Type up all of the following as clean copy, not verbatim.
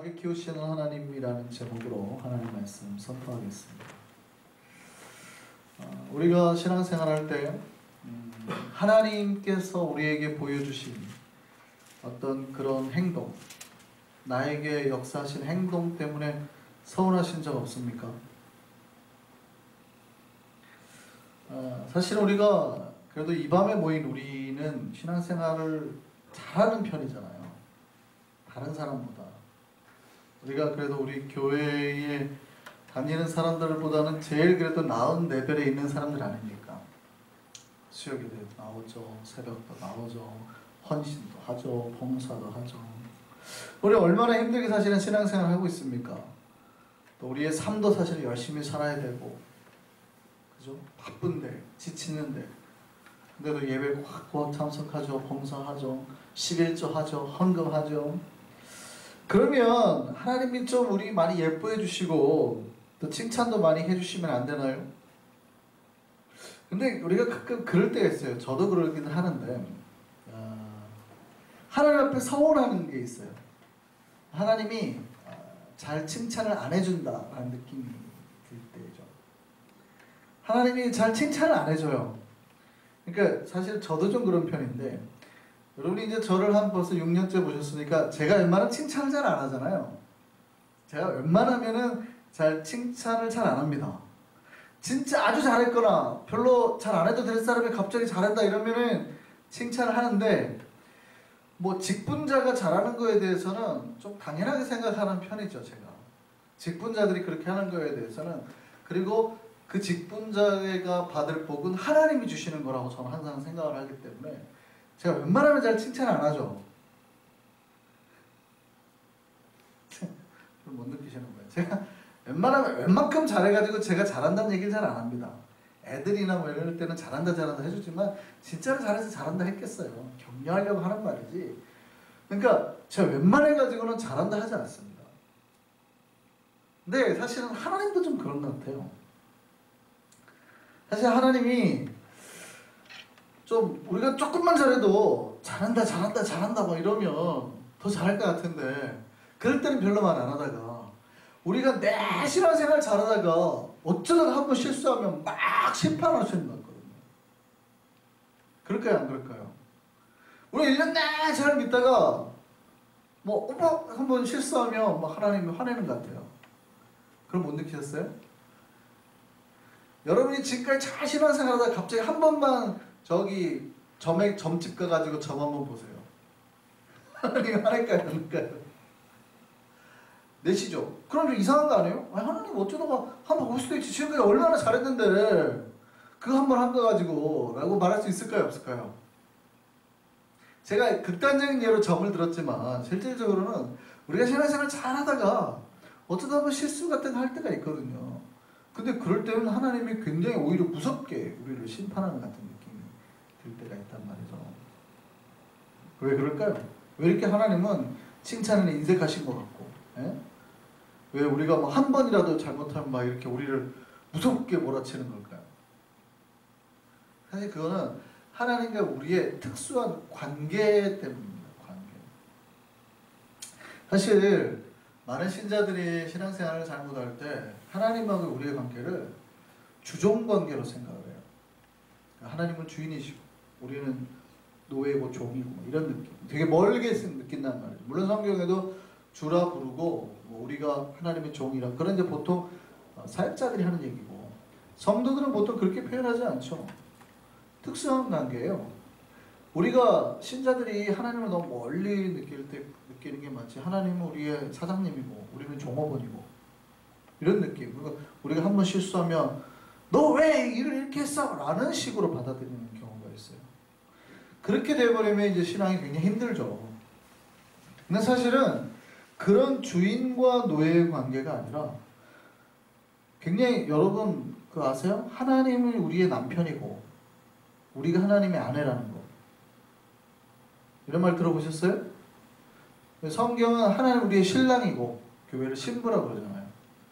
나게 키우시는 하나님이라는 제목으로 하나님 말씀 선포하겠습니다. 우리가 신앙생활할 때 하나님께서 우리에게 보여주신 어떤 그런 행동, 나에게 역사하신 행동 때문에 서운하신 적 없습니까? 사실 우리가 그래도 이 밤에 모인 우리는 신앙생활을 잘하는 편이잖아요. 다른 사람보다. 우리가 그래도 우리 교회에 다니는 사람들보다는 제일 그래도 나은 레벨에 있는 사람들 아닙니까? 수요기도 나오죠. 새벽도 나오죠. 헌신도 하죠. 봉사도 하죠. 우리 얼마나 힘들게 사실은 신앙생활을 하고 있습니까? 또 우리의 삶도 사실 열심히 살아야 되고, 그죠? 바쁜데, 지치는데, 근데도 예배 꽉 참석하죠. 봉사하죠. 11조 하죠. 헌금하죠. 그러면 하나님이 좀 우리 많이 예뻐해 주시고 또 칭찬도 많이 해주시면 안 되나요? 근데 우리가 가끔 그럴 때가 있어요. 저도 그러기는 하는데 하나님 앞에 서운하는 게 있어요. 하나님이 잘 칭찬을 안 해준다라는 느낌이 들 때죠. 하나님이 잘 칭찬을 안 해줘요. 그러니까 사실 저도 좀 그런 편인데, 여러분이 이제 저를 한 벌써 6년째 보셨으니까 제가 웬만하면 칭찬을 잘 안 하잖아요. 제가 웬만하면은 잘 칭찬을 잘 안 합니다. 진짜 아주 잘했거나 별로 잘 안 해도 될 사람이 갑자기 잘한다 이러면은 칭찬을 하는데, 뭐 직분자가 잘하는 거에 대해서는 좀 당연하게 생각하는 편이죠. 제가 직분자들이 그렇게 하는 거에 대해서는, 그리고 그 직분자가 받을 복은 하나님이 주시는 거라고 저는 항상 생각을 하기 때문에 제가 웬만하면 잘 칭찬 안 하죠. 못 느끼시는 거예요. 제가 웬만하면 웬만큼 잘해가지고 제가 잘한다는 얘기를 잘 안 합니다. 애들이나 뭐 이럴 때는 잘한다 해주지만 진짜로 잘해서 잘한다 했겠어요. 격려하려고 하는 말이지. 그러니까 제가 웬만해가지고는 잘한다 하지 않습니다. 근데 사실은 하나님도 좀 그런 것 같아요. 사실 하나님이 좀 우리가 조금만 잘해도 잘한다 막 이러면 더 잘할 것 같은데, 그럴 때는 별로 말 안 하다가 우리가 내 신앙생활 잘하다가 어쩌다가 한번 실수하면 막 심판하시는 것 같거든요. 그럴까요 안 그럴까요? 우리 1년 내내 잘 믿다가 뭐 한번 실수하면 막 하나님이 화내는 것 같아요. 그럼 못 느끼셨어요? 여러분이 지금까지 잘 신앙생활하다가 갑자기 한 번만 저기 점집 가가지고 점 한번 보세요. 하나님 화낼까요? 안 할까요? 내시죠? 그럼 좀 이상한 거 아니에요? 아니, 하나님 어쩌다가 한번 볼 수도 있지. 지금까지 얼마나 잘했는데 그거 한 번 한 거 가지고 라고 말할 수 있을까요? 없을까요? 제가 극단적인 예로 점을 들었지만 실질적으로는 우리가 신앙생활 잘하다가 어쩌다 한번 실수 같은 거 할 때가 있거든요. 근데 그럴 때는 하나님이 굉장히 오히려 무섭게 우리를 심판하는 같은 느낌이 들 때가 있단 말이죠. 왜 그럴까요? 왜 이렇게 하나님은 칭찬을 인색하신 것 같고, 예? 왜 우리가 뭐 한 번이라도 잘못하면 막 이렇게 우리를 무섭게 몰아치는 걸까요? 사실 그거는 하나님과 우리의 특수한 관계 때문입니다. 관계. 사실 많은 신자들이 신앙생활을 잘못할 때 하나님하고 우리의 관계를 주종관계로 생각을 해요. 하나님은 주인이시고 우리는 노예고 종이고 이런 느낌, 되게 멀게 느낀단 말이에요. 물론 성경에도 주라 부르고 뭐 우리가 하나님의 종이라, 그런데 보통 사역자들이 하는 얘기고, 성도들은 보통 그렇게 표현하지 않죠. 특수한 관계예요. 우리가 신자들이 하나님을 너무 멀리 느끼는 게 많지, 하나님은 우리의 사장님이고 우리는 종업원이고 이런 느낌. 그러니까 우리가 한번 실수하면 너 왜 일을 이렇게 했어? 라는 식으로 받아들이는 경우가 있어요. 그렇게 돼버리면 이제 신앙이 굉장히 힘들죠. 근데 사실은 그런 주인과 노예의 관계가 아니라, 굉장히 여러분 그거 아세요? 하나님은 우리의 남편이고 우리가 하나님의 아내라는 거. 이런 말 들어보셨어요? 성경은 하나님 우리의 신랑이고 교회를 신부라고 그러잖아요.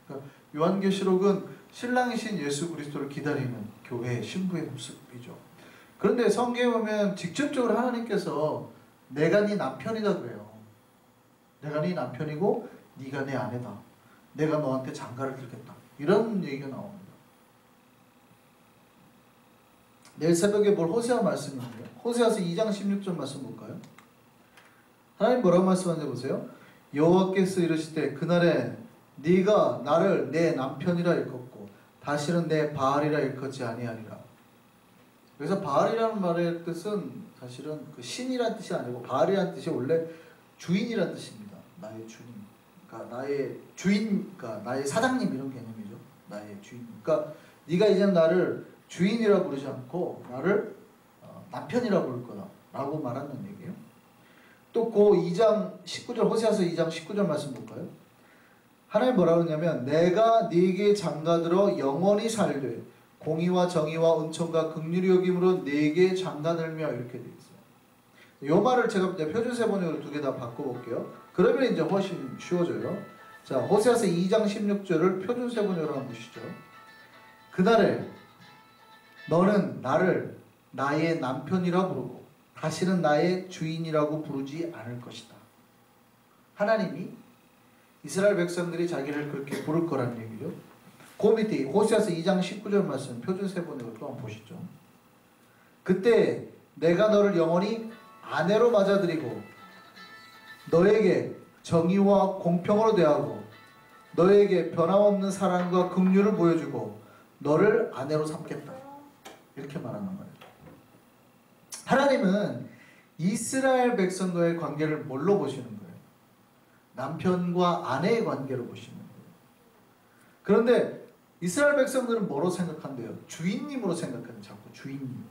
그러니까 요한계시록은 신랑이신 예수 그리스도를 기다리는 교회의 신부의 모습이죠. 그런데 성경에 보면 직접적으로 하나님께서 내가 네 남편이다 그래요. 내가 네 남편이고 네가 내 아내다. 내가 너한테 장가를 들겠다. 이런 얘기가 나옵니다. 내일 새벽에 볼 호세아 말씀인데요. 호세아서 2장 16절 말씀 볼까요? 하나님 뭐라고 말씀하는지 보세요. 여호와께서 이르시되 그날에 네가 나를 내 남편이라 일컫고 다시는 내 바알이라 일컫지 아니하리라. 그래서 바알이라는 말의 뜻은 사실은 그 신이라는 뜻이 아니고 바알이라는 뜻이 원래 주인이라는 뜻입니다. 나의 주인. 그러니까 나의 주인, 그러니까 나의 사장님 이런 개념이죠. 나의 주인. 그러니까 네가 이제 나를 주인이라 부르지 않고 나를 남편이라 부를 거다라고 말하는 얘기예요. 또 그 2장 19절 호세아서 2장 19절 말씀 볼까요? 하나님 뭐라고 하냐면 내가 네게 장가들어 영원히 살되 공의와 정의와 은총과 긍휼이 여김으로 네게 장가들며 이렇게 되어 있어요. 이 말을 제가 이제 표준세번역으로 두 개 다 바꿔볼게요. 그러면 이제 훨씬 쉬워져요. 자, 호세아서 2장 16절을 표준세번역으로 한번 보시죠. 그날에 너는 나를 나의 남편이라 부르고 다시는 나의 주인이라고 부르지 않을 것이다. 하나님이 이스라엘 백성들이 자기를 그렇게 부를 거라는 얘기죠. 그 밑에 호세아서 2장 19절 말씀 표준세번역으로 또 한번 보시죠. 그때 내가 너를 영원히 아내로 맞아들이고 너에게 정의와 공평으로 대하고 너에게 변함없는 사랑과 긍휼을 보여주고 너를 아내로 삼겠다. 이렇게 말하는 거예요. 하나님은 이스라엘 백성과의 관계를 뭘로 보시는 거예요? 남편과 아내의 관계로 보시는 거예요. 그런데 이스라엘 백성들은 뭐로 생각한대요? 주인님으로 생각하는 자꾸 주인님.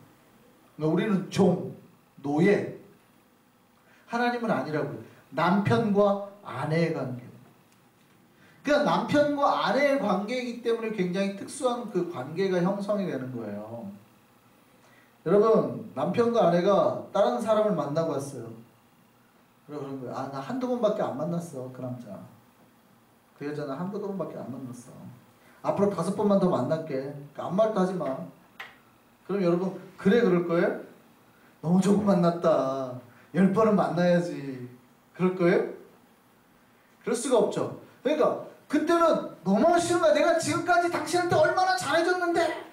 그러니까 우리는 종, 노예. 하나님은 아니라고요. 남편과 아내의 관계. 그러니까 남편과 아내의 관계이기 때문에 굉장히 특수한 그 관계가 형성이 되는 거예요. 여러분, 남편과 아내가 다른 사람을 만나고 왔어요. 그러는 거예요. 아, 나 한두 번밖에 안 만났어, 그 남자. 그 여자는 한두 번밖에 안 만났어. 앞으로 5번만 더 만날게. 아무 말도 하지 마. 그럼 여러분, 그래 그럴 거예요? 너무 조금 만났다. 10번은 만나야지. 그럴 거예요? 그럴 수가 없죠. 그러니까 그때는 너무 싫은 거야. 내가 지금까지 당신한테 얼마나 잘해줬는데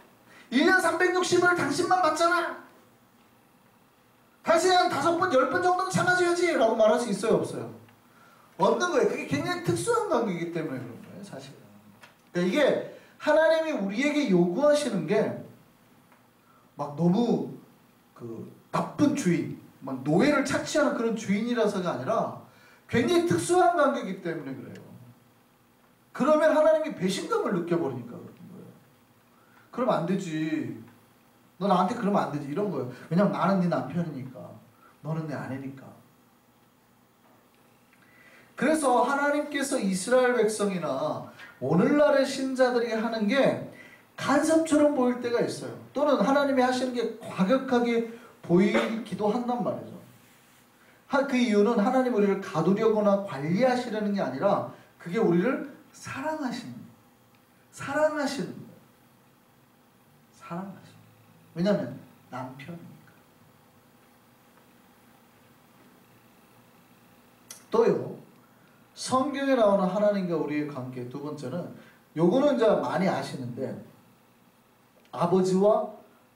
1년 360일 당신만 봤잖아. 당신 한 5번, 10번 정도는 참아줘야지 라고 말할 수 있어요, 없어요? 없는 거예요. 그게 굉장히 특수한 관계이기 때문에 그런 거예요, 사실은. 그러니까 이게 하나님이 우리에게 요구하시는 게 막 너무 그 나쁜 주인, 막 노예를 착취하는 그런 주인이라서가 아니라 굉장히 특수한 관계이기 때문에 그래요. 그러면 하나님이 배신감을 느껴버리니까 그런 거예요. 그러면 안 되지. 너 나한테 그러면 안 되지. 이런 거예요. 왜냐면 나는 네 남편이니까. 너는 내 아내니까. 그래서 하나님께서 이스라엘 백성이나 오늘날의 신자들이 하는 게 간섭처럼 보일 때가 있어요. 또는 하나님이 하시는 게 과격하게 보이기도 한단 말이죠. 그 이유는 하나님 우리를 가두려거나 관리하시려는 게 아니라 그게 우리를 사랑하시는 거예요. 사랑하시는 거예요. 사랑하시는 거예요. 왜냐하면 남편이니까. 또요, 성경에 나오는 하나님과 우리의 관계 두 번째는, 요거는 이제 많이 아시는데 아버지와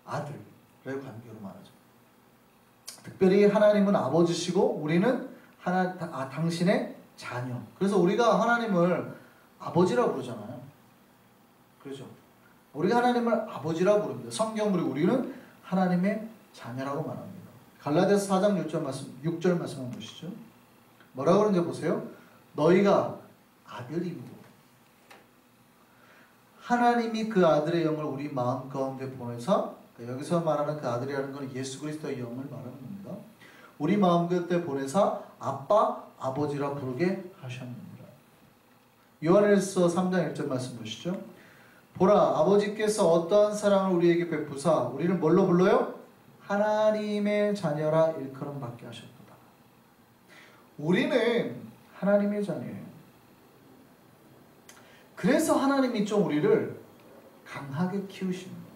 아들의 관계로 말하죠. 특별히 하나님은 아버지시고 우리는 당신의 자녀. 그래서 우리가 하나님을 아버지라고 부르잖아요. 그렇죠? 우리가 하나님을 아버지라고 부릅니다. 성경으로 우리는 하나님의 자녀라고 말합니다. 갈라디아서 4장 6절 말씀 한번 보시죠. 뭐라고 그러는지 보세요. 너희가 아들이므로 하나님이 그 아들의 영을 우리 마음 가운데 보내서, 여기서 말하는 그 아들이라는 것은 예수 그리스도의 영을 말하는 겁니다. 우리 마음 가운데 보내서 아빠, 아버지라 부르게 하셨습니다. 요한일서 3장 1절 말씀 보시죠. 보라, 아버지께서 어떠한 사랑을 우리에게 베푸사 우리를 뭘로 불러요? 하나님의 자녀라 일컬음 받게 하셨도다. 우리는 하나님의 자녀예요. 그래서 하나님이 좀 우리를 강하게 키우시는 거예요.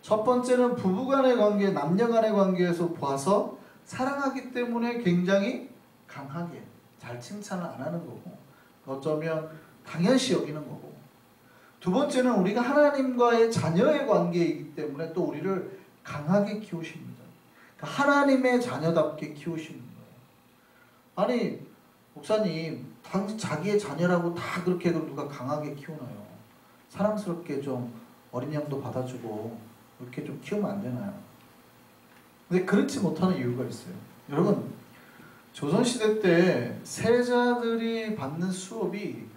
첫 번째는 부부간의 관계, 남녀간의 관계에서 봐서 사랑하기 때문에 굉장히 강하게 잘 칭찬을 안 하는 거고, 어쩌면 당연시 여기는 거고, 두 번째는 우리가 하나님과의 자녀의 관계이기 때문에 또 우리를 강하게 키우십니다. 그러니까 하나님의 자녀답게 키우시는 거예요. 아니 목사님 자기의 자녀라고 다 그렇게 누가 강하게 키우나요? 사랑스럽게 좀 어린 양도 받아주고 그렇게 좀 키우면 안 되나요? 근데 그렇지 못하는 이유가 있어요. 여러분, 조선시대 때 세자들이 받는 수업이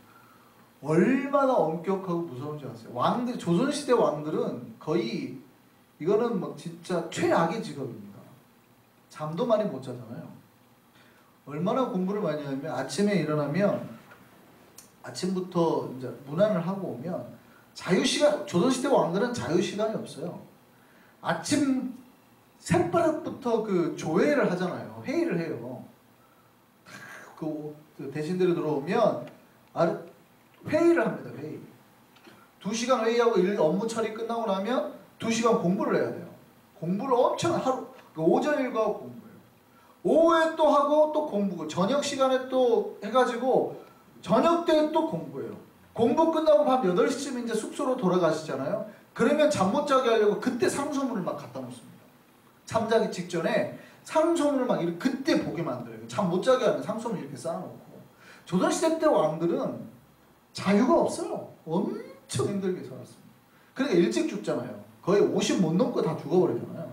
얼마나 엄격하고 무서운지 아세요? 왕들, 조선시대 왕들은 거의 이거는 뭐 진짜 최악의 직업입니다. 잠도 많이 못 자잖아요. 얼마나 공부를 많이 하냐면 아침에 일어나면 아침부터 이제 문안을 하고 오면 자유시간, 조선시대 왕들은 자유시간이 없어요. 아침 새바닥부터 그 조회를 하잖아요. 회의를 해요. 그 대신들이 들어오면 회의를 합니다. 회의. 2시간 회의하고 업무 처리 끝나고 나면 2시간 공부를 해야 돼요. 공부를 엄청 하루, 오전 일과 공부해요. 오후에 또 하고 또 공부고, 저녁 시간에 또 해가지고 저녁 때 또 공부해요. 공부 끝나고 밤 8시쯤 이제 숙소로 돌아가시잖아요. 그러면 잠 못 자게 하려고 그때 상소문을 막 갖다 놓습니다. 잠자기 직전에 상소문을 막 이렇게 그때 보게 만들어요. 잠 못 자게 하면 상소문 이렇게 쌓아놓고. 조선시대 때 왕들은 자유가 없어요. 엄청 힘들게 살았습니다. 그러니까 일찍 죽잖아요. 거의 50 못 넘고 다 죽어버리잖아요.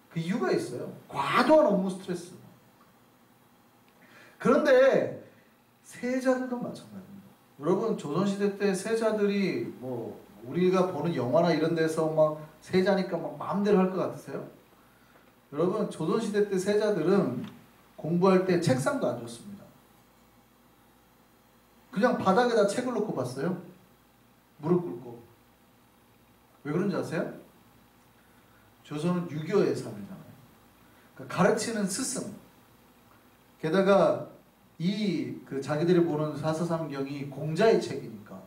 그 이유가 있어요. 과도한 업무 스트레스. 그런데 세자들도 마찬가지입니다. 여러분, 조선시대 때 세자들이 뭐 우리가 보는 영화나 이런 데서 막 세자니까 막 마음대로 할 것 같으세요? 여러분, 조선시대 때 세자들은 공부할 때 책상도 안 줬습니다. 그냥 바닥에다 책을 놓고 봤어요. 무릎 꿇고. 왜 그런지 아세요? 조선은 유교의 삶이잖아요. 그러니까 가르치는 스승. 게다가 그 자기들이 보는 사서삼경이 공자의 책이니까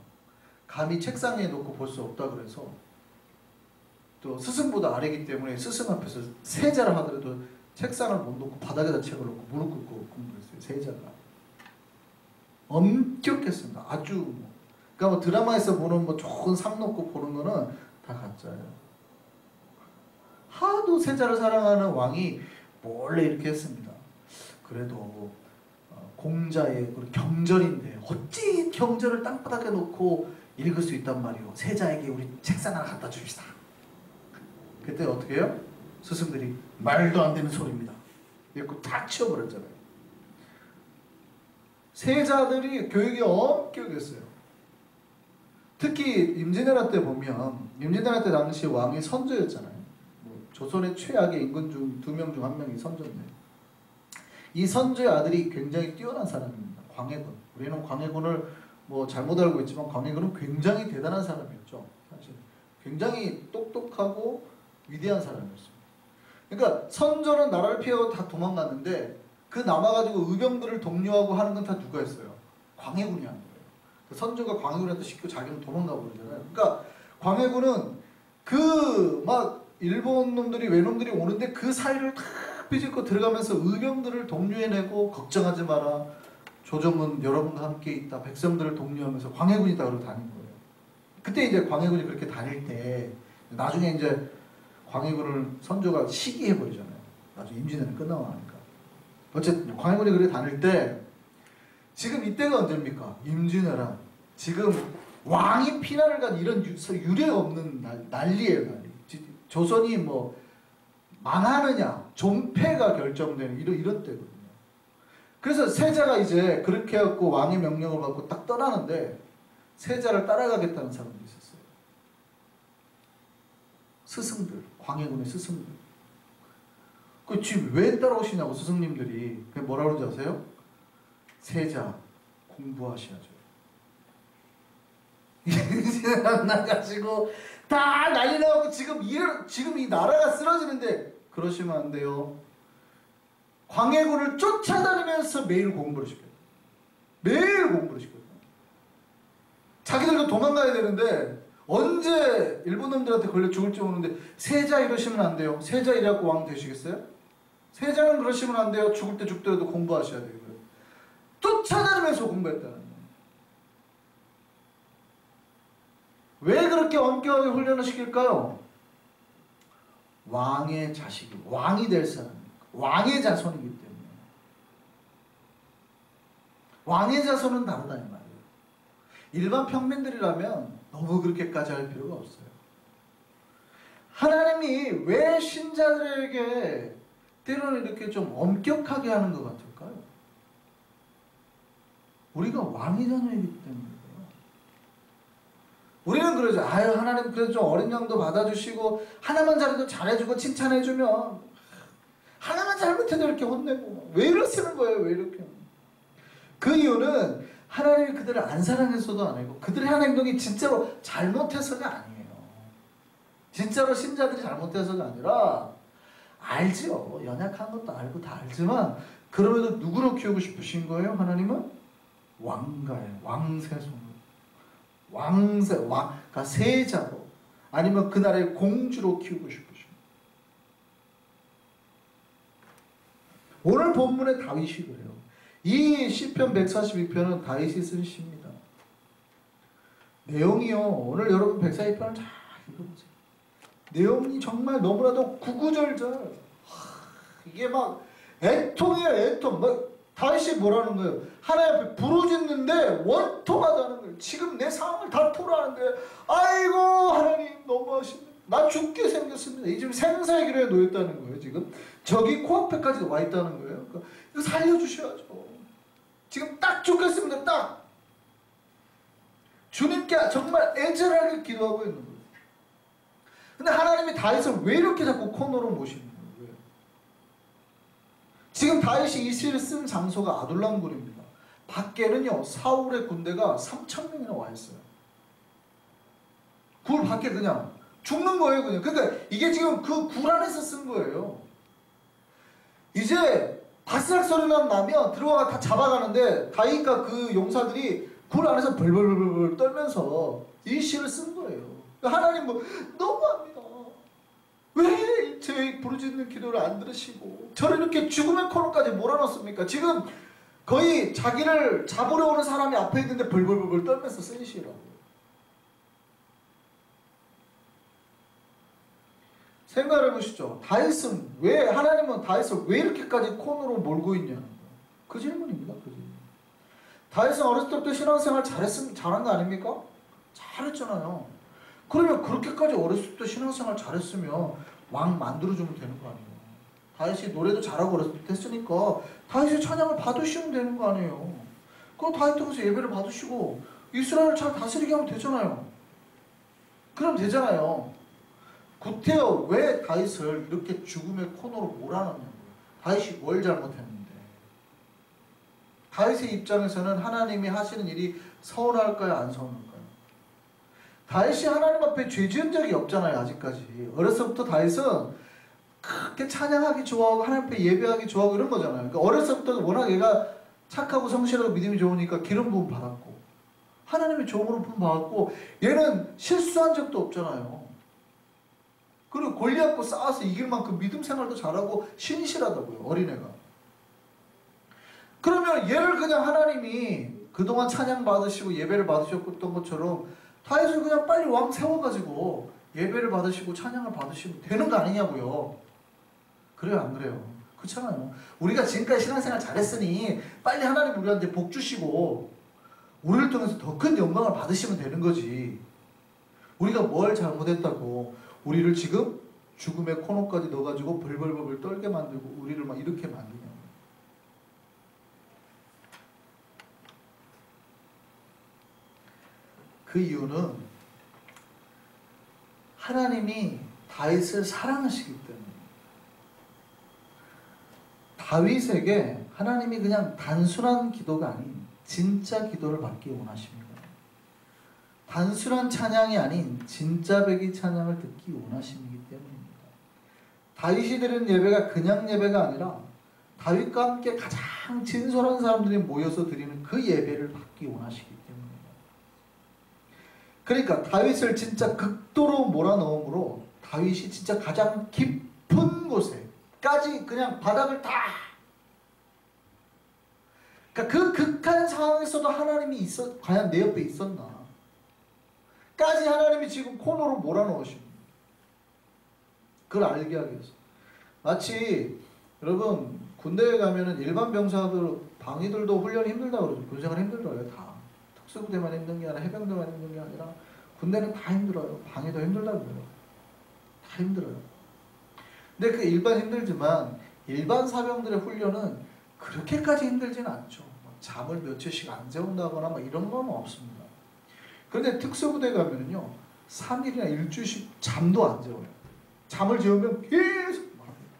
감히 책상에 놓고 볼 수 없다 그래서, 또 스승보다 아래기 때문에 스승 앞에서 세자를 하더라도 책상을 못 놓고 바닥에다 책을 놓고 무릎 꿇고 공부했어요. 세자가 엄격했습니다. 아주 뭐. 그러니까 뭐 드라마에서 보는 뭐 좋은 상 놓고 보는 거는 다 가짜예요. 하도 세자를 사랑하는 왕이 몰래 이렇게 했습니다. 그래도 공자의 경전인데 어찌 경전을 땅바닥에 놓고 읽을 수 있단 말이오. 세자에게 우리 책상 하나 갖다 줍시다. 그때 어떻게 해요? 스승들이 말도 안 되는 소리입니다. 이렇게 다 치워버렸잖아요. 세자들이 교육이 엄격했어요. 특히 임진왜란 때 보면, 임진왜란 때 당시 왕이 선조였잖아요. 조선의 최악의 임금 중 2명 중 1명이 선조인데, 이 선조의 아들이 굉장히 뛰어난 사람입니다. 광해군. 우리는 광해군을 뭐 잘못 알고 있지만 광해군은 굉장히 대단한 사람이었죠. 사실 굉장히 똑똑하고 위대한 사람이었습니다. 그러니까 선조는 나라를 피하고 다 도망갔는데 그 남아가지고 의병들을 독려하고 하는 건 다 누가 했어요? 광해군이 한 거예요. 선조가 광해군한테 시키고 자기는 도망가 버리잖아요. 그러니까 광해군은 그 막 일본 놈들이 외놈들이 오는데 그 사이를 다 삐집고 들어가면서 의병들을 독려해내고, 걱정하지 마라, 조정은 여러분과 함께 있다, 백성들을 독려하면서 광해군이 다 그러고 다닌 거예요. 그때 이제 광해군이 그렇게 다닐 때 나중에 이제 광해군을 선조가 시기해버리잖아요. 나중에 임진왜란 끝나고 나니까. 어쨌든 광해군이 그렇게 다닐 때, 지금 이때가 언제입니까? 임진왜란. 지금 왕이 피난을 간 이런 유례 없는 난리예요, 난리. 조선이 뭐 망하느냐, 존폐가 결정되는 이런 때거든요. 그래서 세자가 이제 그렇게 해갖고 왕의 명령을 받고 딱 떠나는데 세자를 따라가겠다는 사람들이 있었어요. 스승들, 광해군의 스승들. 그 지금 왜 따라오시냐고 스승님들이. 그게 뭐라 그러는지 아세요? 세자 공부하셔야죠. 나가지고 다 난리 나고 지금 이 나라가 쓰러지는데 그러시면 안 돼요. 광해군을 쫓아다니면서 매일 공부를 시켜요. 매일 공부를 시켜요. 자기들도 도망가야 되는데 언제 일본 놈들한테 걸려 죽을지 모르는데, 세자 이러시면 안 돼요. 세자 이래갖고 왕 되시겠어요? 세자는 그러시면 안 돼요. 죽을 때 죽더라도 공부하셔야 돼요. 쫓아다니면서 공부했다는 거예요. 왜 그렇게 엄격하게 훈련을 시킬까요? 왕의 자식이, 왕이 될 사람이니까. 왕의 자손이기 때문에. 왕의 자손은 다르다 이 말이에요. 일반 평민들이라면 너무 그렇게까지 할 필요가 없어요. 하나님이 왜 신자들에게 때로는 이렇게 좀 엄격하게 하는 것 같을까요? 우리가 왕의 자녀이기 때문이에요. 우리는 그러죠. 아유, 하나님 그래도 좀 어린 양도 받아주시고 하나만 잘해도 잘해주고 칭찬해주면 하나만 잘못해도 이렇게 혼내고 왜 이러시는 거예요? 왜 이렇게? 그 이유는 하나님이 그들을 안 사랑해서도 아니고 그들의 한 행동이 진짜로 잘못해서가 아니에요. 진짜로 신자들이 잘못해서가 아니라 알죠. 연약한 것도 알고 다 알지만 그럼에도 누구로 키우고 싶으신 거예요? 하나님은 왕가예요. 왕세손. 그러니까 세자로 아니면 그 나라의 공주로 키우고 싶으신. 오늘 본문의 다윗이 그래요. 이 시편 142편은 다윗이 쓴 시입니다. 내용이요. 오늘 여러분 142편을 잘 읽어보세요. 내용이 정말 너무나도 구구절절. 이게 막 애통이에요. 애통. 다윗이 뭐라는 거예요? 하나님 앞에 부르짖는데 원통하다는 거예요. 지금 내 상황을 다 토로하는데 아이고 하나님 너무하십니다. 나 죽게 생겼습니다. 이 지금 생사의 길에 놓였다는 거예요. 지금 저기 코앞에까지 와 있다는 거예요. 그러니까 이거 살려주셔야죠. 지금 딱 죽겠습니다. 딱 주님께 정말 애절하게 기도하고 있는 거예요. 근데 하나님이 다윗을 왜 이렇게 자꾸 코너로 모시는 거예요? 왜? 지금 다윗이 이 시를 쓴 장소가 아둘람굴입니다. 밖에는요 사울의 군대가 3,000명이나 와 있어요. 굴 밖에 그냥 죽는 거예요. 그냥. 그러니까 이게 지금 그 굴 안에서 쓴 거예요. 이제 바스락 소리만 나면 들어가 다 잡아가는데 다윗과 그 용사들이 굴 안에서 벌벌벌벌 떨면서 이 시를 쓴 거예요. 하나님 뭐 너무합니다. 왜 제 부르짖는 기도를 안 들으시고 저를 이렇게 죽음의 코너까지 몰아넣습니까? 지금 거의 자기를 잡으러 오는 사람이 앞에 있는데 벌벌벌 떨면서 쓴 시라고. 생각해 보시죠. 다윗은 왜 하나님은 다윗을 왜 이렇게까지 코너로 몰고 있냐는 거예요. 그 질문입니다. 그 질문. 다윗은 어렸을 때부터 신앙생활 잘한 거 아닙니까? 잘했잖아요. 그러면 그렇게까지 어렸을 때 신앙생활 잘했으면 왕 만들어주면 되는 거 아니에요. 다윗이 노래도 잘하고 어렸을 때 했으니까 다윗이 찬양을 받으시면 되는 거 아니에요. 그럼 다윗 통해서 예배를 받으시고 이스라엘을 잘 다스리게 하면 되잖아요. 그럼 되잖아요. 구태여 왜 다윗을 이렇게 죽음의 코너로 몰아넣냐고요. 다윗이 뭘 잘못했는데. 다윗의 입장에서는 하나님이 하시는 일이 서운할까요? 안 서운할까요? 다윗이 하나님 앞에 죄 지은 적이 없잖아요. 아직까지. 어렸을 때부터 다윗은 그렇게 찬양하기 좋아하고 하나님 앞에 예배하기 좋아하고 이런 거잖아요. 그러니까 어렸을 때부터 워낙 얘가 착하고 성실하고 믿음이 좋으니까 기름 부음 받았고 하나님의 종으로 부음 받았고 얘는 실수한 적도 없잖아요. 그리고 골리앗과 싸워서 이길 만큼 믿음 생활도 잘하고 신실하다고요. 어린애가. 그러면 얘를 그냥 하나님이 그동안 찬양 받으시고 예배를 받으셨던 것처럼 다윗을 그냥 빨리 왕 세워가지고 예배를 받으시고 찬양을 받으시면 되는 거 아니냐고요. 그래요 안 그래요? 그렇잖아요. 우리가 지금까지 신앙생활 잘했으니 빨리 하나님 우리한테 복 주시고 우리를 통해서 더 큰 영광을 받으시면 되는 거지. 우리가 뭘 잘못했다고 우리를 지금 죽음의 코너까지 넣어가지고 벌벌벌 떨게 만들고 우리를 막 이렇게 만드냐. 그 이유는 하나님이 다윗을 사랑하시기 때문에. 다윗에게 하나님이 그냥 단순한 기도가 아닌 진짜 기도를 받기 원하십니다. 단순한 찬양이 아닌 진짜 배기 찬양을 듣기 원하시기 때문입니다. 다윗이 드리는 예배가 그냥 예배가 아니라 다윗과 함께 가장 진솔한 사람들이 모여서 드리는 그 예배를 받기 원하시기 때문입니다. 그러니까 다윗을 진짜 극도로 몰아넣음으로 다윗이 진짜 가장 깊은 곳에까지 그냥 바닥을 다 그러니까 그 극한 상황에서도 하나님이 과연 내 옆에 있었나? 하나님이 지금 코너로 몰아넣으십니다. 그걸 알게 하기 위해서. 마치 여러분 군대에 가면은 일반 병사들 방위들도 훈련이 힘들다고 그러죠. 군생활 힘들더라고요. 다. 특수부대만 힘든 게 아니라 해병대만 힘든 게 아니라 군대는 다 힘들어요. 방위도 힘들다고 그래요. 다 힘들어요. 근데 그 일반 힘들지만 일반 사병들의 훈련은 그렇게까지 힘들지는 않죠. 잠을 며칠씩 안 재운다거나 막 이런 건 없습니다. 그런데 특수부대 가면은요 3일이나 일주일씩 잠도 안 재워요. 잠을 재우면 계속 합니다.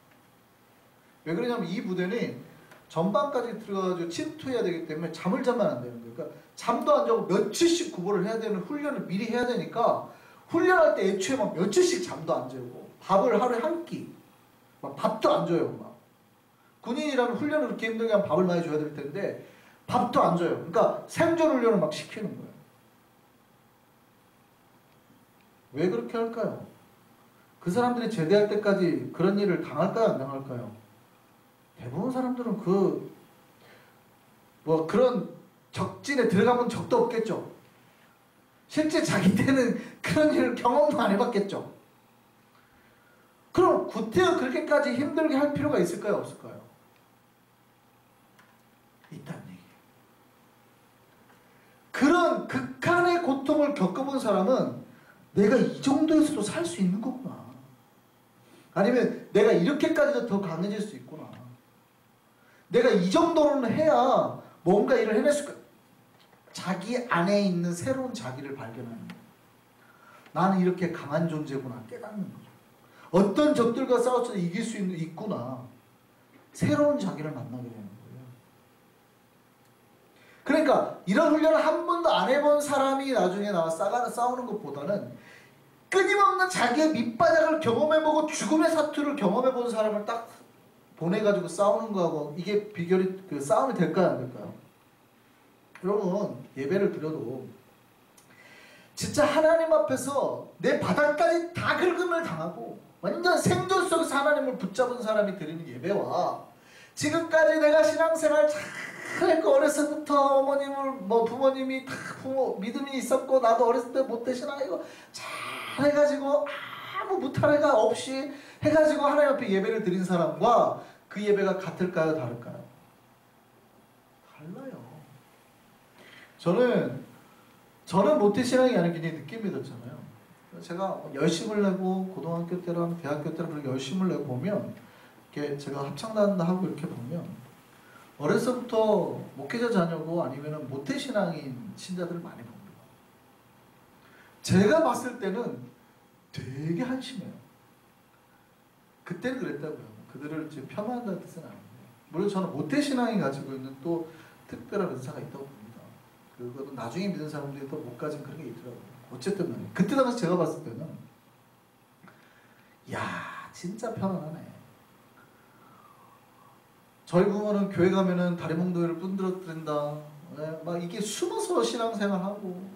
왜 그러냐면 이 부대는 전방까지 들어가가지고 침투해야 되기 때문에 잠을 자면 안 되는 거예요. 그러니까 잠도 안 자고 며칠씩 구보를 해야 되는 훈련을 미리 해야 되니까 훈련할 때 애초에 막 며칠씩 잠도 안 재우고 밥을 하루에 한 끼, 막 밥도 안 줘요. 막 군인이라면 훈련을 그렇게 힘들게 하면 밥을 많이 줘야 될 텐데 밥도 안 줘요. 그러니까 생존 훈련을 막 시키는 거예요. 왜 그렇게 할까요? 그 사람들이 제대할 때까지 그런 일을 당할까요? 안 당할까요? 대부분 사람들은 그런 적진에 들어가본 적도 없겠죠. 실제 자기 때는 그런 일을 경험도 안 해봤겠죠. 그럼 구태여 그렇게까지 힘들게 할 필요가 있을까요? 없을까요? 있다는 얘기예요. 그런 극한의 고통을 겪어본 사람은 내가 이 정도에서도 살 수 있는 거구나. 아니면 내가 이렇게까지도 더 강해질 수 있구나. 내가 이 정도로는 해야 뭔가 일을 해낼 수 있고 자기 안에 있는 새로운 자기를 발견하는 거예요. 나는 이렇게 강한 존재구나 깨닫는 거죠. 어떤 적들과 싸워서 이길 수 있구나. 새로운 자기를 만나게 되는 거예요. 그러니까 이런 훈련을 한 번도 안 해본 사람이 나중에 나와 싸우는 것보다는 끊임없는 자기의 밑바닥을 경험해보고 죽음의 사투를 경험해본 사람을 딱 보내가지고 싸우는 거하고 이게 비결이 그 싸움이 될까요? 안 될까요? 여러분 예배를 드려도 진짜 하나님 앞에서 내 바닥까지 다 긁음을 당하고 완전 생존 속에서 하나님을 붙잡은 사람이 드리는 예배와 지금까지 내가 신앙생활 잘했고 어렸을 때부터 부모님이 다 믿음이 있었고 나도 어렸을 때 못된 신앙이고 잘 해가지고 아무 무탈해가 없이 해가지고 하나님 앞에 예배를 드린 사람과 그 예배가 같을까요? 다를까요? 달라요. 저는 모태신앙이 아닌 굉장히 늦게 믿었잖아요. 제가 열심을 내고 고등학교 때랑 대학교 때랑 그렇게 열심을 내고 보면 이렇게 제가 합창단 하고 이렇게 보면 어렸을 때부터 목회자 자녀고 아니면 모태신앙인 신자들을 많이 봅니다. 제가 봤을 때는 되게 한심해요. 그때는 그랬다고요. 그들을 지금 폄하한다는 뜻은 아닌데 물론 저는 모태신앙이 가지고 있는 또 특별한 은사가 있다고 봅니다. 그거는 나중에 믿은 사람들이 또 못 가진 그런 게 있더라고요. 어쨌든 말이에요. 그때 당시 제가 봤을 때는 야 진짜 편안하네. 저희 부모는 교회 가면은 다리몽둥이를 분들어뜨린다. 막 이게 숨어서 신앙생활하고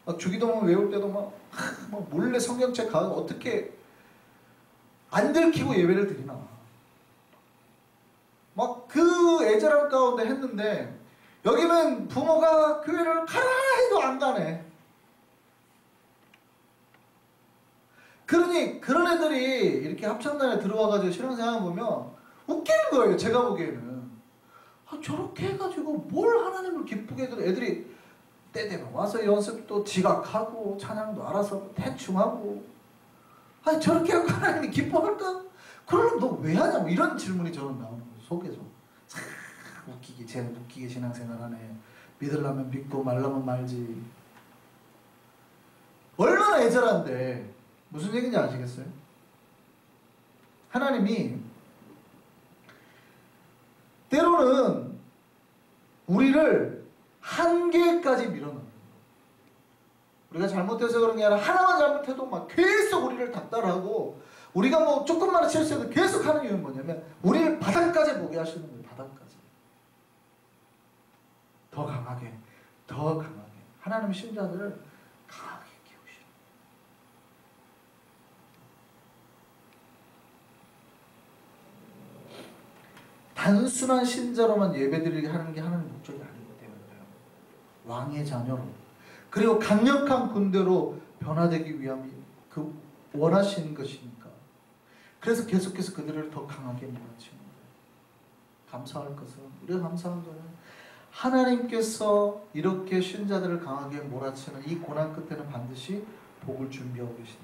막 주기도문 외울 때도 막 몰래 성경책 가서 어떻게 안 들키고 예배를 드리나. 막 그 애절함 가운데 했는데 여기는 부모가 교회를 가라 해도 안 가네. 그러니 그런 애들이 이렇게 합창단에 들어와가지고 신앙생활 보면 웃기는 거예요. 제가 보기에는 저렇게 해가지고 뭘 하나님을 기쁘게 해도 애들이 때 되면 와서 연습도 지각하고 찬양도 알아서 대충 하고 저렇게 하고 하나님이 기뻐할까? 그러면 너 왜 하냐? 뭐 이런 질문이 저는 나오는 거예요. 속에서 웃기게 신앙생활하네. 믿으려면 믿고 말라면 말지. 얼마나 애절한데 무슨 얘기인지 아시겠어요? 하나님이 때로는 우리를 한계까지 밀어넣는 거예요. 우리가 잘못해서 그런 게 아니라 하나만 잘못해도 막 계속 우리를 닥달하고 우리가 뭐 조금만 실수해도 계속 하는 이유는 뭐냐면 우리를 바닥까지 보게 하시는 거예요. 바닥까지. 더 강하게 하나님 신자들을 강하게 키우시는 단순한 신자로만 예배드리게 하는 게 하나님 목적이 아니기 때문에요. 왕의 자녀로 그리고 강력한 군대로 변화되기 위함이 그 원하시는 것이니까. 그래서 계속해서 그들을 더 강하게 몰아치는 거예요. 감사할 것은, 우리가 감사한 거는 하나님께서 이렇게 신자들을 강하게 몰아치는 이 고난 끝에는 반드시 복을 준비하고 계신다.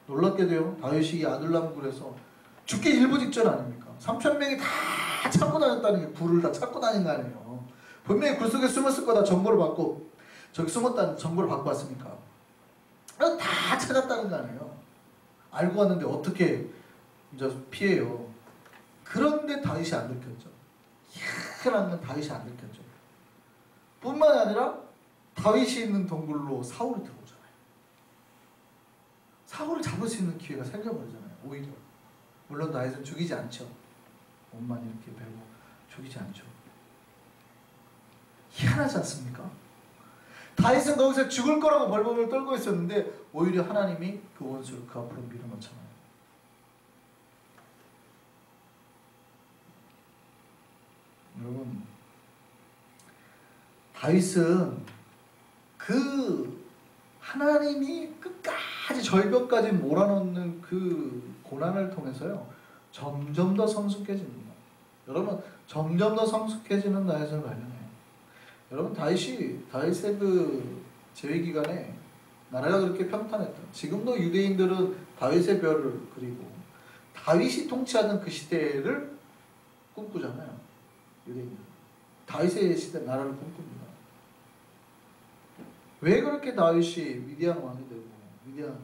놀랍게도요, 다윗이 이 아둘람 굴에서 죽기 일부 직전 아닙니까? 3,000명이 다 찾고 다녔다는 게, 굴을 다 찾고 다닌 거 아니에요. 분명히 굴 속에 숨었을 거다 정보를 받고, 저기 숨었다는 정보를 받고 왔으니까 다 찾았다는 거 아니에요. 알고 왔는데 어떻게 이제 피해요. 그런데 다윗이 안 들켰죠. 희한한 건 다윗이 안 들켰죠. 뿐만 아니라 다윗이 있는 동굴로 사울이 들어오잖아요. 사울을 잡을 수 있는 기회가 생겨버리잖아요. 오히려. 물론 다윗은 죽이지 않죠. 몸만 이렇게 베고 죽이지 않죠. 희한하지 않습니까? 다윗은 거기서 죽을 거라고 벌벌을 떨고 있었는데 오히려 하나님이 그 원수를 그 앞으로 밀어넣잖아요. 여러분, 다윗은 그 하나님이 끝까지 절벽까지 몰아넣는 그 고난을 통해서요, 점점 더 성숙해집니다. 여러분, 점점 더 성숙해지는 다윗을 발견해요. 여러분, 다윗의 그 재위 기간에 나라가 그렇게 평탄했다. 지금도 유대인들은 다윗의 별을 그리고 다윗이 통치하던 그 시대를 꿈꾸잖아요. 유대인들. 다윗의 시대 나라를 꿈꿉니다. 왜 그렇게 다윗이 위대한 왕이 되고 위대한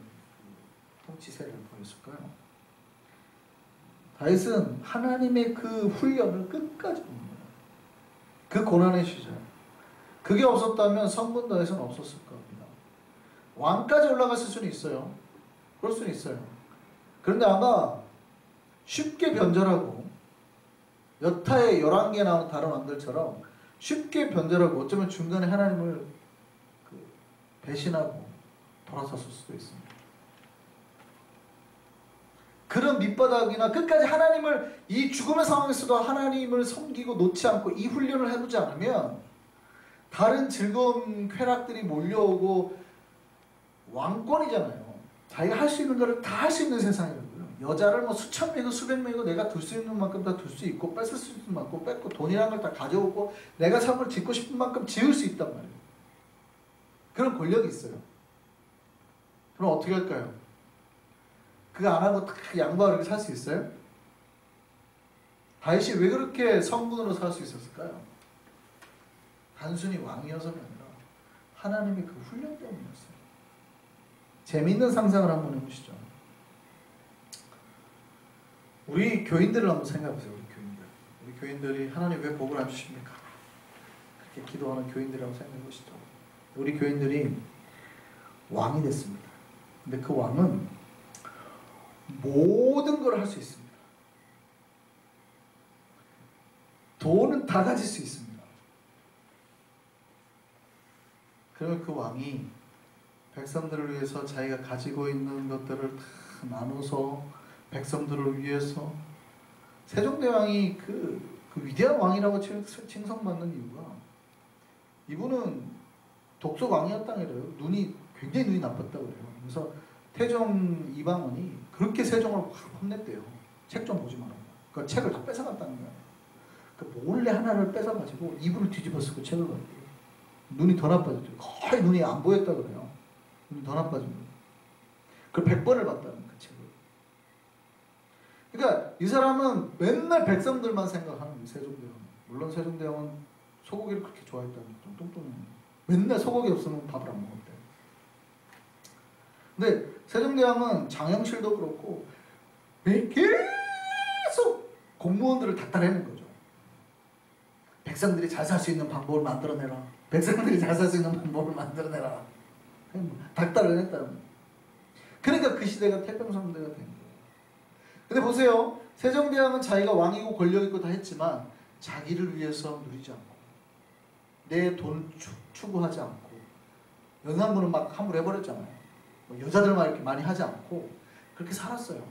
통치세를 보였을까요? 다윗은 하나님의 그 훈련을 끝까지 봅니다. 그 고난의 시절. 그게 없었다면 성군 다윗은 없었을 겁니다. 왕까지 올라갔을 수는 있어요. 그럴 수는 있어요. 그런데 아마 쉽게 변절하고 여타의 11개 나오는 다른 왕들처럼 쉽게 변절하고 어쩌면 중간에 하나님을 배신하고 돌아섰을 수도 있습니다. 그런 밑바닥이나 끝까지 하나님을, 이 죽음의 상황에서도 하나님을 섬기고 놓지 않고 이 훈련을 해보지 않으면 다른 즐거운 쾌락들이 몰려오고, 왕권이잖아요. 자기가 할 수 있는 거를 다 할 수 있는 세상이거든요. 여자를 뭐 수천 명이고 수백 명이고 내가 둘 수 있는 만큼 다 둘 수 있고, 뺏을 수 있는 만큼 뺏고, 돈이라는 걸 다 가져오고, 내가 삶을 짓고 싶은 만큼 지을 수 있단 말이에요. 그런 권력이 있어요. 그럼 어떻게 할까요? 그거 안 하고 딱 양보하고 이렇게 살 수 있어요? 다윗이 왜 그렇게 성군으로 살 수 있었을까요? 단순히 왕이어서가 아니라 하나님의 그 훈련 때문이었어요. 재미있는 상상을 한번 해보시죠. 우리 교인들을 한번 생각해보세요. 우리 교인들이 하나님 왜 복을 안 주십니까? 그렇게 기도하는 교인들이라고 생각해보시죠. 우리 교인들이 왕이 됐습니다. 근데 그 왕은 모든 걸 할 수 있습니다. 돈은 다 가질 수 있습니다. 그러면 그 왕이 백성들을 위해서 자기가 가지고 있는 것들을 다 나눠서 백성들을 위해서, 세종대왕이 그 위대한 왕이라고 칭송받는 이유가, 이분은 독소 왕이었다고 그래요. 굉장히 눈이 나빴다고 그래요. 그래서 태종 이방원이 그렇게 세종을 확 혼냈대요. 책 좀 보지 말라고. 그 책을 다 뺏어갔다는 거예요. 그 몰래 하나를 뺏어가지고 이불을 뒤집어 쓰고 책을 봤대요. 눈이 더 나빠졌죠. 거의 눈이 안 보였다고 그래요. 눈이 더 나빠진 거예요. 그 100번을 봤다는 그 책을. 그러니까 이 사람은 맨날 백성들만 생각하는 거예요. 세종대왕. 물론 세종대왕은 소고기를 그렇게 좋아했다는 좀 뚱뚱해요. 맨날 소고기 없으면 밥을 안 먹었대요. 근데 세종대왕은 장영실도 그렇고 계속 공무원들을 닥달하는 거죠. 백성들이 잘 살 수 있는 방법을 만들어내라. 백성들이 잘 살 수 있는 방법을 만들어내라. 닥달을 했다는 거예요. 그러니까 그 시대가 태평성대가 된 거예요. 근데 보세요. 세종대왕은 자기가 왕이고 권력있고 다 했지만 자기를 위해서 누리지 않고, 내 돈 추구하지 않고, 연산군은 막 함부로 해버렸잖아요. 여자들만 이렇게 많이 하지 않고 그렇게 살았어요.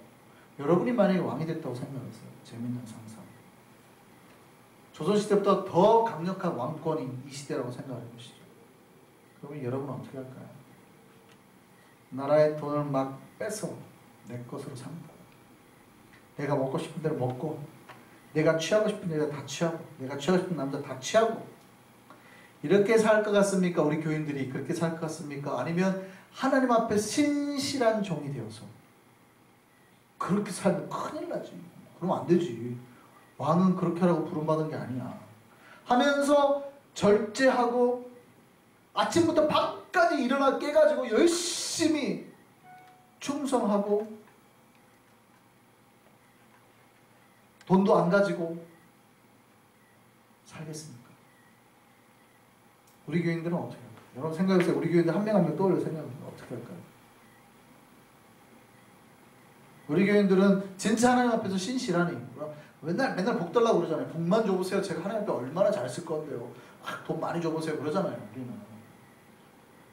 여러분이 만약에 왕이 됐다고 생각했어요. 재밌는 상상. 조선시대보다 더 강력한 왕권인 이 시대라고 생각해 보시죠. 그러면 여러분은 어떻게 할까요? 나라의 돈을 막 뺏어 내 것으로 삼고, 내가 먹고 싶은 대로 먹고, 내가 취하고 싶은 데다 다 취하고, 내가 취하고 싶은 남자 다 취하고, 이렇게 살 것 같습니까? 우리 교인들이 그렇게 살 것 같습니까? 아니면 하나님 앞에 신실한 종이 되어서 그렇게 살면 큰일 나지. 그러면 안 되지. 왕은 그렇게 하라고 부름받은 게 아니야. 하면서 절제하고 아침부터 밤까지 일어나 깨가지고 열심히 충성하고 돈도 안 가지고 살겠습니까? 우리 교인들은 어떻게 할까요? 여러분 생각해보세요. 우리 교인들 한 명 한 명 떠올려 생각해보세요. 어떻게 할까요? 우리 교인들은 진짜 하나님 앞에서 신실하니 맨날 복 달라고 그러잖아요. 복만 줘보세요. 제가 하나님 앞에 얼마나 잘 쓸 건데요. 돈 많이 줘보세요. 그러잖아요. 우리는.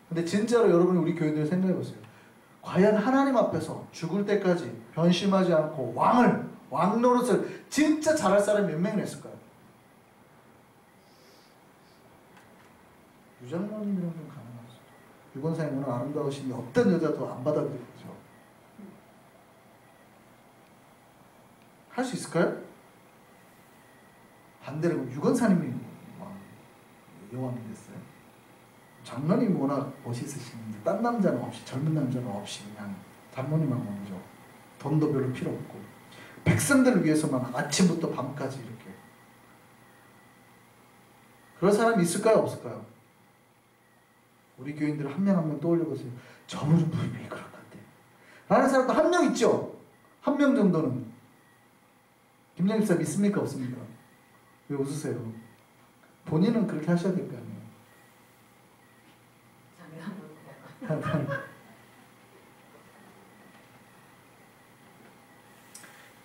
근데 진짜로 여러분이 우리 교인들 생각해보세요. 과연 하나님 앞에서 죽을 때까지 변심하지 않고 왕 노릇을 진짜 잘할 사람이 몇 명이나 있을까요? 유장모님이라면 가능하죠. 유권사님 오늘 아름다우시니 어떤 여자도 안 받아들이죠. 할 수 있을까요? 반대로 유권사님이 여왕이 됐어요. 장로님이 워낙 멋있으시는데 딴 남자는 없이, 젊은 남자는 없이 그냥 장로님만 먼저, 돈도 별로 필요 없고 백성들을 위해서만 아침부터 밤까지 이렇게. 그런 사람이 있을까요? 없을까요? 우리 교인들 한 명 한 명 떠올려보세요. 저분은 분명히 그럴 것 같아 라는 사람도 한 명 있죠? 한 명 정도는. 김정일 목사 믿습니까? 없습니까? 왜 웃으세요? 본인은 그렇게 하셔야 될 거 아니에요.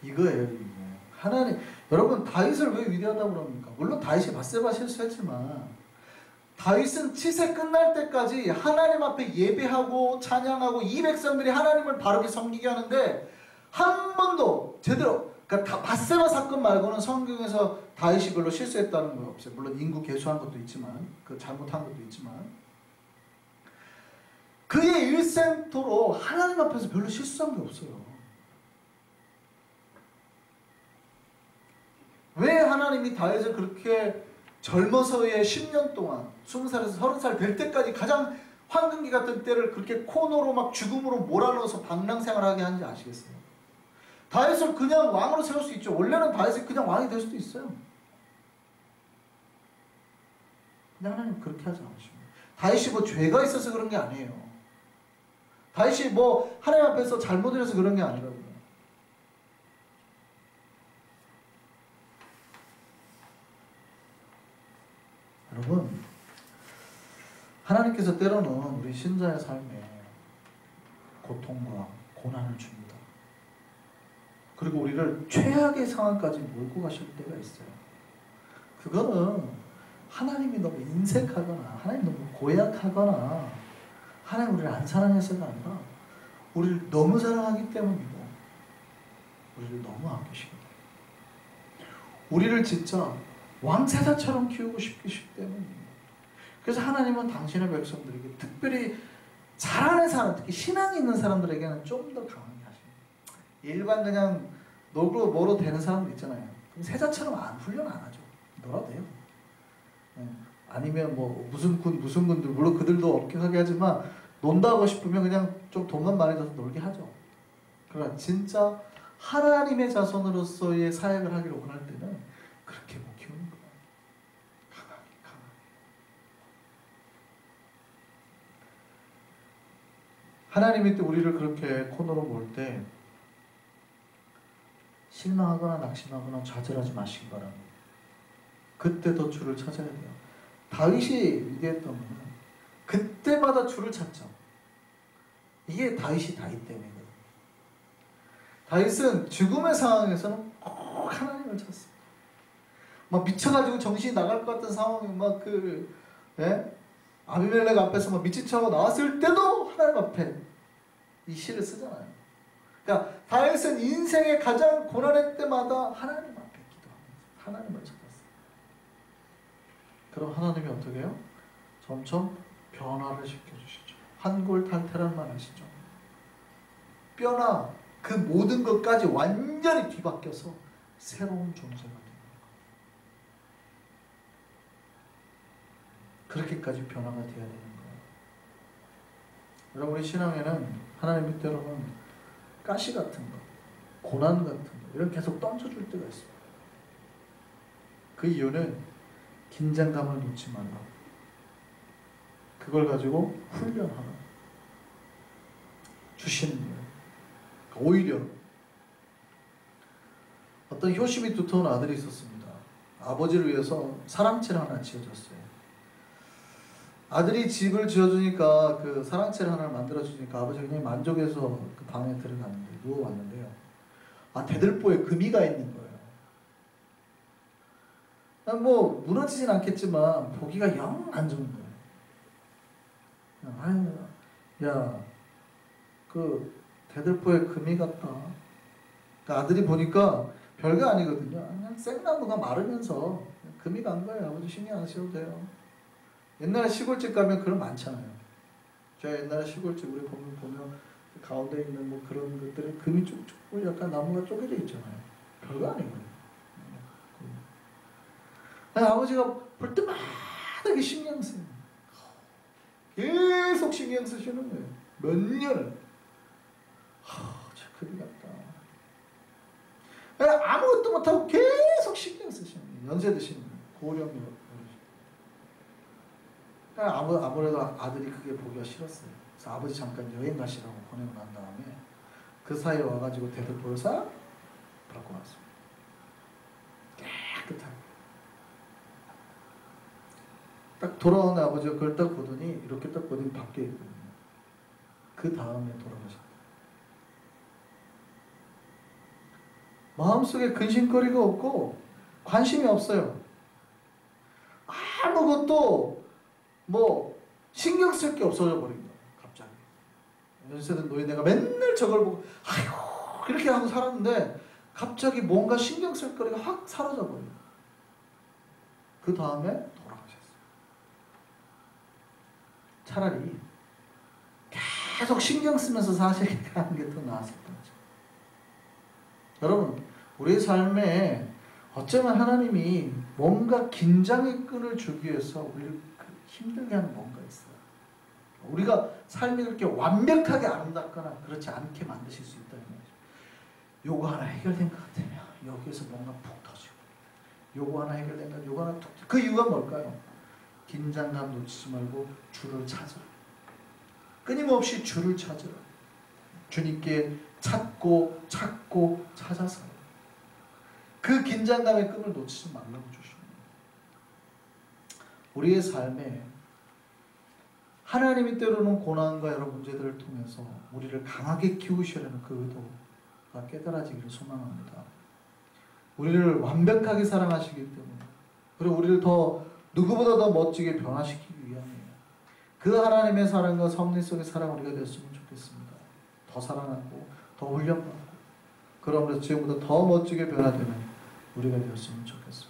이거예요. 이게. 하나님, 여러분 다윗을 왜 위대하다고 그럽니까? 물론 다윗이 밧세바 실수했지만 다윗은 치세 끝날 때까지 하나님 앞에 예배하고 찬양하고 이 백성들이 하나님을 바르게 섬기게 하는데 한 번도 제대로, 그러니까 밧세바 사건 말고는 성경에서 다윗이 별로 실수했다는 건 없어요. 물론 인구 개수한 것도 있지만, 그 잘못한 것도 있지만, 그의 일생토로 하나님 앞에서 별로 실수한 게 없어요. 왜 하나님이 다윗을 그렇게 젊어서의 10년 동안 20살에서 30살 될 때까지 가장 황금기 같은 때를 그렇게 코너로 막 죽음으로 몰아넣어서 방랑생활하게 하는지 아시겠어요? 다윗을 그냥 왕으로 세울 수 있죠. 원래는 다윗이 그냥 왕이 될 수도 있어요. 근데 하나님 그렇게 하지 않으십니다. 다윗이 뭐 죄가 있어서 그런 게 아니에요. 다윗이 뭐 하나님 앞에서 잘못을 해서 그런 게 아니라고요. 여러분, 하나님께서 때로는 우리 신자의 삶에 고통과 고난을 줍니다. 그리고 우리를 최악의 상황까지 몰고 가실 때가 있어요. 그거는 하나님이 너무 인색하거나 하나님이 너무 고약하거나 하나님 우리를 안 사랑해서가 아니라 우리를 너무 사랑하기 때문이고 우리를 너무 아끼시고 우리를 진짜 왕세자처럼 키우고 싶기 때문입니다. 그래서 하나님은 당신의 백성들에게 특별히 잘하는 사람, 특히 신앙이 있는 사람들에게는 좀 더 강하게 하십니다. 일반 그냥 놀고 뭐로 되는 사람들 있잖아요. 그럼 세자처럼 훈련 안 하죠. 놀아도 돼요. 아니면 뭐 무슨 군들 물론 그들도 엄격하게 하지만 논다고 싶으면 그냥 좀 돈만 많이 줘서 놀게 하죠. 그러나 진짜 하나님의 자손으로서의 사역을 하기를 원할 때는 그렇게 못 키우는 거예요. 강하게. 하나님이 또 우리를 그렇게 코너로 몰 때 실망하거나 낙심하거나 좌절하지 마시기 바랍니다. 그때도 주를 찾아야 돼요. 다윗이 위대했던 것은 그때마다 주를 찾죠. 이게 다윗이 다윗 때문이거든요. 다윗은 죽음의 상황에서는 꼭 하나님을 찾습니다. 막 미쳐가지고 정신이 나갈 것 같은 상황이 막 아비멜렉 앞에서 막 미친 척하고 나왔을 때도 하나님 앞에 이 시를 쓰잖아요. 그러니까 다윗은 인생의 가장 고난의 때마다 하나님 앞에 기도하면서 하나님을 찾았어요. 그럼 하나님이 어떻게 해요? 점점 변화를 시켜주시죠. 환골탈태란 말 아시죠? 뼈나 그 모든 것까지 완전히 뒤바뀌어서 새로운 존재가 됩니다. 그렇게까지 변화가 되어야 되는 거예요. 여러분, 우리 신앙에는 하나님의 때로는 가시 같은 거, 고난 같은 거 이런 계속 던져줄 때가 있습니다. 그 이유는 긴장감을 놓지 말라고, 그걸 가지고 훈련하라 주시는 거예요. 오히려 어떤 효심이 두터운 아들이 있었습니다. 아버지를 위해서 사랑채를 하나 지어줬어요. 아들이 집을 지어주니까, 그 사랑채를 하나 만들어주니까 아버지가 그냥 만족해서 그 방에 들어갔는데, 누워왔는데요. 대들보에 금이가 있는 거예요. 뭐 무너지진 않겠지만 보기가 영 안 좋은 거예요. 아유, 야, 그 대들보에 금이 같다. 그러니까 아들이 보니까 별거 아니거든요. 그냥 생나무가 마르면서 금이 간 거예요. 아버지 신경 안 쓰셔도 돼요. 옛날에 시골집 가면 그런 많잖아요. 제가 옛날에 시골집 우리 보면 그 가운데 있는 뭐 그런 것들에 금이 쭉쭉 약간 나무가 쪼개져 있잖아요. 별거 아니고요. 아버지가 볼 때마다 이게 신경 쓰여요. 계속 신경 쓰시는 거예요. 몇 년을. 참 금이 같다. 아무것도 못하고 계속 신경 쓰시는 거예요. 연세 드시는 거예요. 고령으로. 아무래도 아들이 그게 보기가 싫었어요. 그래서 아버지 잠깐 여행 가시라고 보내고 난 다음에 그 사이에 와가지고 대들보를 싹 밟고 왔습니다. 깨끗하게. 딱 돌아온 아버지가 그걸 딱 보더니, 이렇게 딱 보더니 밖에 있거든요. 그 다음에 돌아가셨다. 마음속에 근심거리가 없고 관심이 없어요. 아무것도 뭐 신경 쓸 게 없어져 버린 거예요. 갑자기. 연세든 노인네가 맨날 저걸 보고 아이고 이렇게 하고 살았는데 갑자기 뭔가 신경 쓸 거리가 확 사라져 버려요. 그 다음에 돌아가셨어요. 차라리 계속 신경 쓰면서 사시는 게 더 나았을 거죠. 여러분, 우리의 삶에 어쩌면 하나님이 뭔가 긴장의 끈을 주기 위해서 우리를 힘들게 하는 뭔가 있어요. 우리가 삶이 그렇게 완벽하게 아름답거나 그렇지 않게 만드실 수 있다는 거죠. 요거 하나 해결된 것 같으면 여기에서 뭔가 푹 터지고, 요거 하나 해결된 것, 요거 하나 툭. 그 이유가 뭘까요? 긴장감 놓치지 말고 주를 찾으라. 끊임없이 주를 찾으라. 주님께 찾고 찾아서 그 긴장감의 끈을 놓치지 말라고 주십니다. 우리의 삶에 하나님이 때로는 고난과 여러 문제들을 통해서 우리를 강하게 키우시려는 그 의도가 깨달아지기를 소망합니다. 우리를 완벽하게 사랑하시기 때문에, 그리고 우리를 더 누구보다 더 멋지게 변화시키기 위함이에요. 그 하나님의 사랑과 섭리 속의 사랑 우리가 됐으면 좋겠습니다. 더 사랑하고 더 훈련받고, 그러므로 지금보다 더 멋지게 변화되는 우리가 되었으면 좋겠습니다.